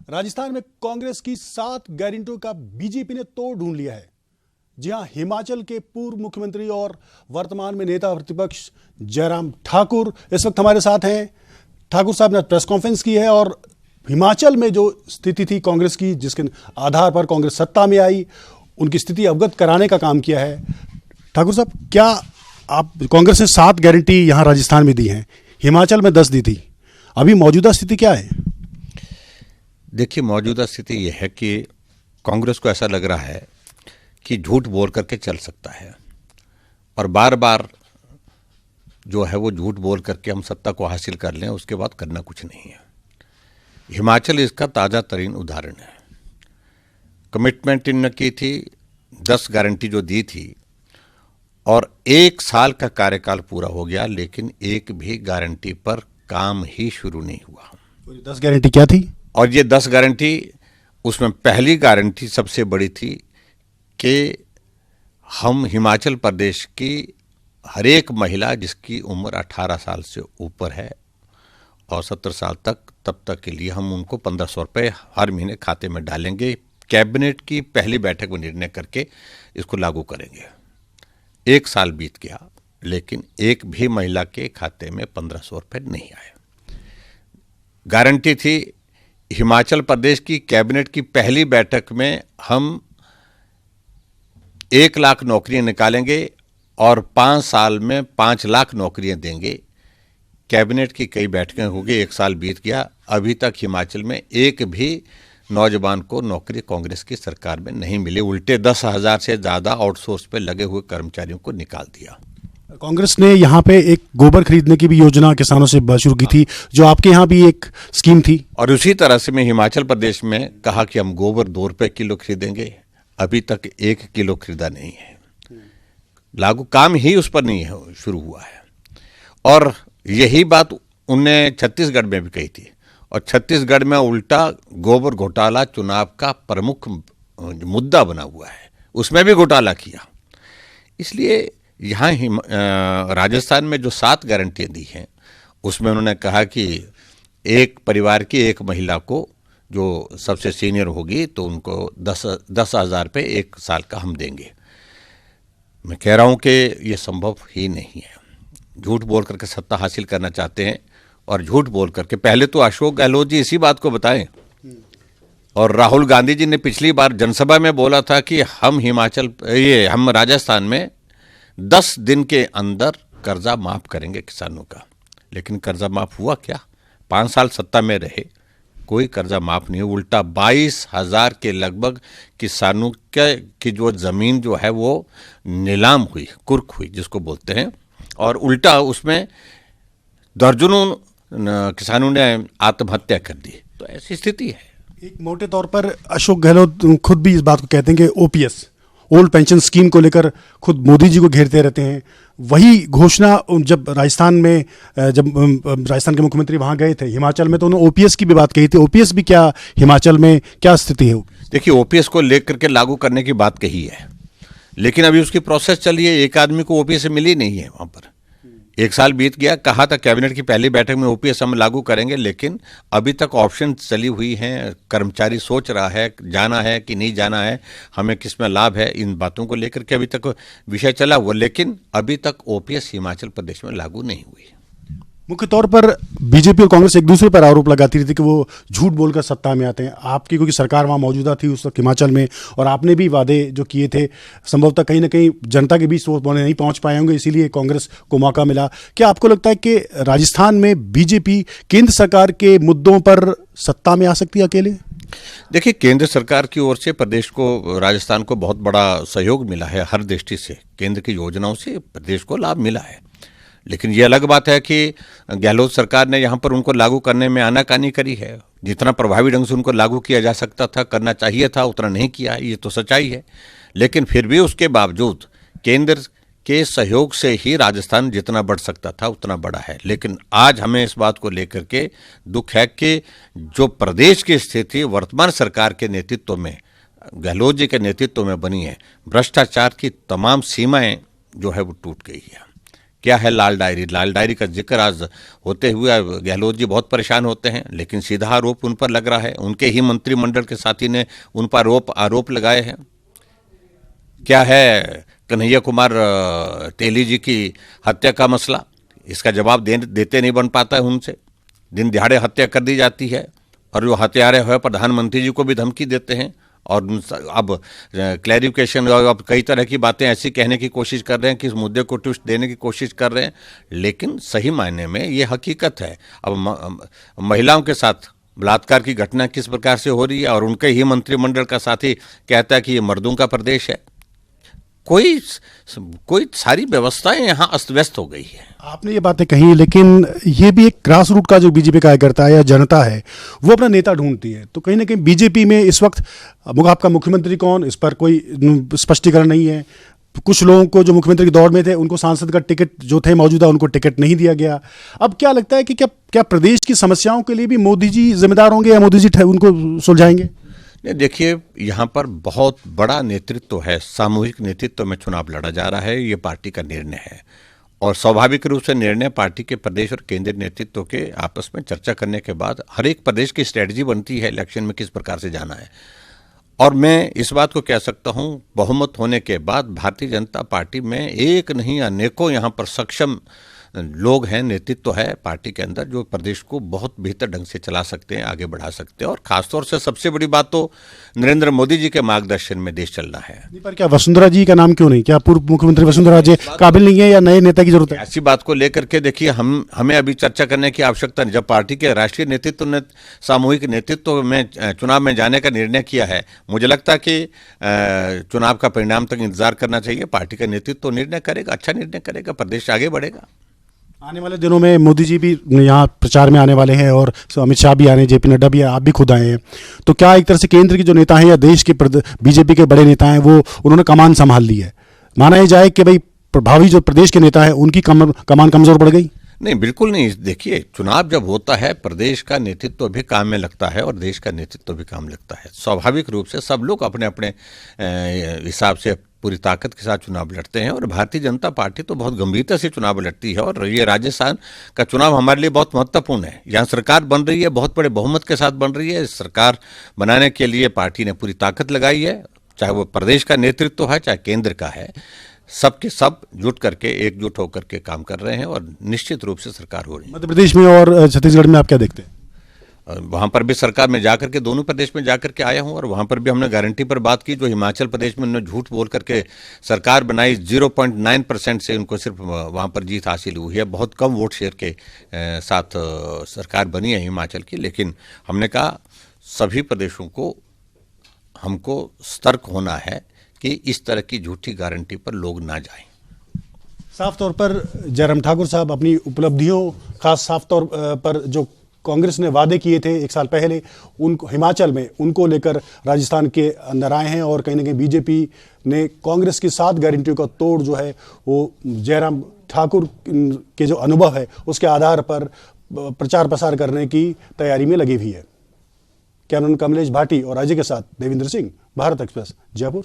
राजस्थान में कांग्रेस की 7 गारंटियों का बीजेपी ने तोड़ ढूंढ लिया है। जी हां, हिमाचल के पूर्व मुख्यमंत्री और वर्तमान में नेता प्रतिपक्ष जयराम ठाकुर इस वक्त हमारे साथ हैं। ठाकुर साहब ने प्रेस कॉन्फ्रेंस की है और हिमाचल में जो स्थिति थी कांग्रेस की, जिसके आधार पर कांग्रेस सत्ता में आई, उनकी स्थिति अवगत कराने का काम किया है। ठाकुर साहब, क्या आप, कांग्रेस ने 7 गारंटी यहां राजस्थान में दी हैं, हिमाचल में 10 दी थी, अभी मौजूदा स्थिति क्या है? देखिए, मौजूदा स्थिति यह है कि कांग्रेस को ऐसा लग रहा है कि झूठ बोल करके चल सकता है और बार बार जो है वो झूठ बोल करके हम सत्ता को हासिल कर लें, उसके बाद करना कुछ नहीं है। हिमाचल इसका ताज़ा तरीन उदाहरण है। कमिटमेंट इन्होंने की थी, 10 गारंटी जो दी थी, और 1 साल का कार्यकाल पूरा हो गया, लेकिन एक भी गारंटी पर काम ही शुरू नहीं हुआ। 10 गारंटी क्या थी? और ये 10 गारंटी, उसमें पहली गारंटी सबसे बड़ी थी कि हम हिमाचल प्रदेश की हर एक महिला जिसकी उम्र 18 साल से ऊपर है और 70 साल तक, तब तक के लिए हम उनको 1500 रुपये हर महीने खाते में डालेंगे। कैबिनेट की पहली बैठक में निर्णय करके इसको लागू करेंगे। 1 साल बीत गया, लेकिन एक भी महिला के खाते में 1500 रुपये नहीं आए। गारंटी थी हिमाचल प्रदेश की कैबिनेट की पहली बैठक में हम 1 लाख नौकरियां निकालेंगे और 5 साल में 5 लाख नौकरियां देंगे। कैबिनेट की कई बैठकें हो गई, 1 साल बीत गया, अभी तक हिमाचल में एक भी नौजवान को नौकरी कांग्रेस की सरकार में नहीं मिली। उल्टे 10,000 से ज़्यादा आउटसोर्स पे लगे हुए कर्मचारियों को निकाल दिया। कांग्रेस ने यहाँ पे एक गोबर खरीदने की भी योजना किसानों से शुरू की थी, जो आपके यहाँ भी एक स्कीम थी। और उसी तरह से मैं हिमाचल प्रदेश में कहा कि हम गोबर 2 रुपये किलो खरीदेंगे, अभी तक 1 किलो खरीदा नहीं है। लागू काम ही उस पर नहीं है, शुरू हुआ है। और यही बात उनने छत्तीसगढ़ में भी कही थी, और छत्तीसगढ़ में उल्टा गोबर घोटाला चुनाव का प्रमुख मुद्दा बना हुआ है, उसमें भी घोटाला किया। इसलिए यहाँ राजस्थान में जो 7 गारंटियाँ दी हैं, उसमें उन्होंने कहा कि एक परिवार की एक महिला को जो सबसे सीनियर होगी तो उनको 10,000 रुपये 1 साल का हम देंगे। मैं कह रहा हूँ कि ये संभव ही नहीं है। झूठ बोल करके सत्ता हासिल करना चाहते हैं, और झूठ बोल करके पहले तो अशोक गहलोत जी इसी बात को बताएं, और राहुल गांधी जी ने पिछली बार जनसभा में बोला था कि हम राजस्थान में 10 दिन के अंदर कर्जा माफ करेंगे किसानों का। लेकिन कर्जा माफ हुआ क्या? 5 साल सत्ता में रहे, कोई कर्जा माफ नहीं। उल्टा 22,000 के लगभग किसानों की जो जमीन जो है वो नीलाम हुई, कुर्क हुई जिसको बोलते हैं, और उल्टा उसमें दर्जनों किसानों ने आत्महत्या कर दी। तो ऐसी स्थिति है। एक मोटे तौर पर अशोक गहलोत खुद भी इस बात को कहते हैं कि ओपीएस, ओल्ड पेंशन स्कीम को लेकर खुद मोदी जी को घेरते रहते हैं। वही घोषणा जब राजस्थान के मुख्यमंत्री वहां गए थे हिमाचल में, तो उन्होंने ओपीएस की भी बात कही थी। ओपीएस भी क्या हिमाचल में क्या स्थिति है? देखिए, ओपीएस को लेकर के लागू करने की बात कही है, लेकिन अभी उसकी प्रोसेस चल रही है। एक आदमी को ओपीएस मिली नहीं है वहां पर। 1 साल बीत गया, कहा था कैबिनेट की पहली बैठक में ओपीएस हम लागू करेंगे, लेकिन अभी तक ऑप्शन चली हुई हैं। कर्मचारी सोच रहा है जाना है कि नहीं जाना है, हमें किस में लाभ है, इन बातों को लेकर के अभी तक विषय चला हुआ, लेकिन अभी तक ओपीएस हिमाचल प्रदेश में लागू नहीं हुई। मुख्य तौर पर बीजेपी और कांग्रेस एक दूसरे पर आरोप लगाती रहती कि वो झूठ बोलकर सत्ता में आते हैं। आपकी क्योंकि सरकार वहाँ मौजूदा थी उस वक्त हिमाचल में, और आपने भी वादे जो किए थे संभवतः कहीं ना कहीं जनता के बीच वो नहीं पहुँच पाए होंगे, इसीलिए कांग्रेस को मौका मिला। क्या आपको लगता है कि राजस्थान में बीजेपी केंद्र सरकार के मुद्दों पर सत्ता में आ सकती है अकेले? देखिए, केंद्र सरकार की ओर से प्रदेश को, राजस्थान को बहुत बड़ा सहयोग मिला है हर दृष्टि से। केंद्र की योजनाओं से प्रदेश को लाभ मिला है, लेकिन ये अलग बात है कि गहलोत सरकार ने यहाँ पर उनको लागू करने में आनाकानी करी है। जितना प्रभावी ढंग से उनको लागू किया जा सकता था, करना चाहिए था, उतना नहीं किया है, ये तो सच्चाई है। लेकिन फिर भी उसके बावजूद केंद्र के सहयोग से ही राजस्थान जितना बढ़ सकता था उतना बढ़ा है। लेकिन आज हमें इस बात को लेकर के दुख है कि जो प्रदेश की स्थिति वर्तमान सरकार के नेतृत्व में, गहलोत जी के नेतृत्व में बनी है, भ्रष्टाचार की तमाम सीमाएं जो है वो टूट गई है। क्या है लाल डायरी? लाल डायरी का जिक्र आज होते हुए गहलोत जी बहुत परेशान होते हैं, लेकिन सीधा आरोप उन पर लग रहा है। उनके ही मंत्रिमंडल के साथी ने उन पर आरोप लगाए हैं। क्या है कन्हैया कुमार तेली जी की हत्या का मसला? इसका जवाब देते नहीं बन पाता है उनसे। दिन दिहाड़े हत्या कर दी जाती है और जो हत्यारे हुए प्रधानमंत्री जी को भी धमकी देते हैं, और अब क्लैरिफिकेशन, अब कई तरह की बातें ऐसी कहने की कोशिश कर रहे हैं कि इस मुद्दे को ट्विस्ट देने की कोशिश कर रहे हैं, लेकिन सही मायने में ये हकीकत है। अब महिलाओं के साथ बलात्कार की घटना किस प्रकार से हो रही है और उनके ही मंत्रिमंडल का साथी कहता है कि ये मर्दों का प्रदेश है। कोई सारी व्यवस्थाएं यहाँ अस्त व्यस्त हो गई है। आपने ये बातें कही, लेकिन ये भी एक ग्रास रूट का जो बीजेपी कार्यकर्ता है या जनता है वो अपना नेता ढूंढती है। तो कहीं ना कहीं बीजेपी में इस वक्त आपका मुख्यमंत्री कौन, इस पर कोई स्पष्टीकरण नहीं है। कुछ लोगों को जो मुख्यमंत्री की दौड़ में थे उनको सांसद का टिकट जो थे मौजूदा, उनको टिकट नहीं दिया गया। अब क्या लगता है कि क्या प्रदेश की समस्याओं के लिए भी मोदी जी जिम्मेदार होंगे या मोदी जी उनको सुलझाएंगे? देखिए, यहाँ पर बहुत बड़ा नेतृत्व है, सामूहिक नेतृत्व में चुनाव लड़ा जा रहा है। ये पार्टी का निर्णय है और स्वाभाविक रूप से निर्णय पार्टी के प्रदेश और केंद्रीय नेतृत्व के आपस में चर्चा करने के बाद हर एक प्रदेश की स्ट्रेटजी बनती है इलेक्शन में किस प्रकार से जाना है। और मैं इस बात को कह सकता हूँ, बहुमत होने के बाद भारतीय जनता पार्टी में एक नहीं अनेकों यहाँ पर सक्षम लोग हैं, नेतृत्व है पार्टी के अंदर, जो प्रदेश को बहुत बेहतर ढंग से चला सकते हैं, आगे बढ़ा सकते हैं। और खासतौर से सबसे बड़ी बात तो नरेंद्र मोदी जी के मार्गदर्शन में देश चलना है। पर क्या वसुंधरा जी का नाम क्यों नहीं? क्या पूर्व मुख्यमंत्री वसुंधरा जी काबिल नहीं है या नए नेता की जरूरत है? ऐसी बात को लेकर के देखिए, हमें अभी चर्चा करने की आवश्यकता नहीं। जब पार्टी के राष्ट्रीय नेतृत्व ने सामूहिक नेतृत्व में चुनाव में जाने का निर्णय किया है, मुझे लगता है कि चुनाव का परिणाम तक इंतजार करना चाहिए। पार्टी का नेतृत्व निर्णय करेगा, अच्छा निर्णय करेगा, प्रदेश आगे बढ़ेगा। आने वाले दिनों में मोदी जी भी यहाँ प्रचार में आने वाले हैं और अमित शाह भी आने, जेपी नड्डा भी, आप भी खुद आए हैं। तो क्या एक तरह से केंद्र के जो नेता हैं या देश के बीजेपी के बड़े नेता हैं वो उन्होंने कमान संभाल ली है? माना ही जाए कि भाई प्रभावी जो प्रदेश के नेता हैं उनकी कमान कमजोर पड़ गई? नहीं, बिल्कुल नहीं। देखिए, चुनाव जब होता है प्रदेश का नेतृत्व भी काम में लगता है और देश का नेतृत्व भी काम लगता है। स्वाभाविक रूप से सब लोग अपने अपने हिसाब से पूरी ताकत के साथ चुनाव लड़ते हैं और भारतीय जनता पार्टी तो बहुत गंभीरता से चुनाव लड़ती है। और ये राजस्थान का चुनाव हमारे लिए बहुत महत्वपूर्ण है। यहाँ सरकार बन रही है, बहुत बड़े बहुमत के साथ बन रही है। सरकार बनाने के लिए पार्टी ने पूरी ताकत लगाई है, चाहे वो प्रदेश का नेतृत्व है चाहे केंद्र का है। सबके सब जुट करके, एकजुट होकर के काम कर रहे हैं और निश्चित रूप से सरकार हो रही है। मध्य प्रदेश में और छत्तीसगढ़ में आप क्या देखते हैं? वहाँ पर भी सरकार में जाकर के, दोनों प्रदेश में जाकर के आया हूँ और वहाँ पर भी हमने गारंटी पर बात की। जो हिमाचल प्रदेश में उन्होंने झूठ बोल करके सरकार बनाई, 0.9% से उनको सिर्फ वहाँ पर जीत हासिल हुई है। बहुत कम वोट शेयर के साथ सरकार बनी है हिमाचल की। लेकिन हमने कहा सभी प्रदेशों को हमको सतर्क होना है कि इस तरह की झूठी गारंटी पर लोग ना जाएं। साफ तौर पर जयराम ठाकुर साहब अपनी उपलब्धियों, खास साफ तौर पर जो कांग्रेस ने वादे किए थे 1 साल पहले, उनको हिमाचल में उनको लेकर राजस्थान के अंदर आए हैं। और कहीं ना कहीं बीजेपी ने कांग्रेस की 7 गारंटियों का तोड़ जो है वो जयराम ठाकुर के जो अनुभव है उसके आधार पर प्रचार प्रसार करने की तैयारी में लगी हुई है। कैमरामैन कमलेश भाटी और अजय के साथ देवेंद्र सिंह, भारत एक्सप्रेस, जयपुर।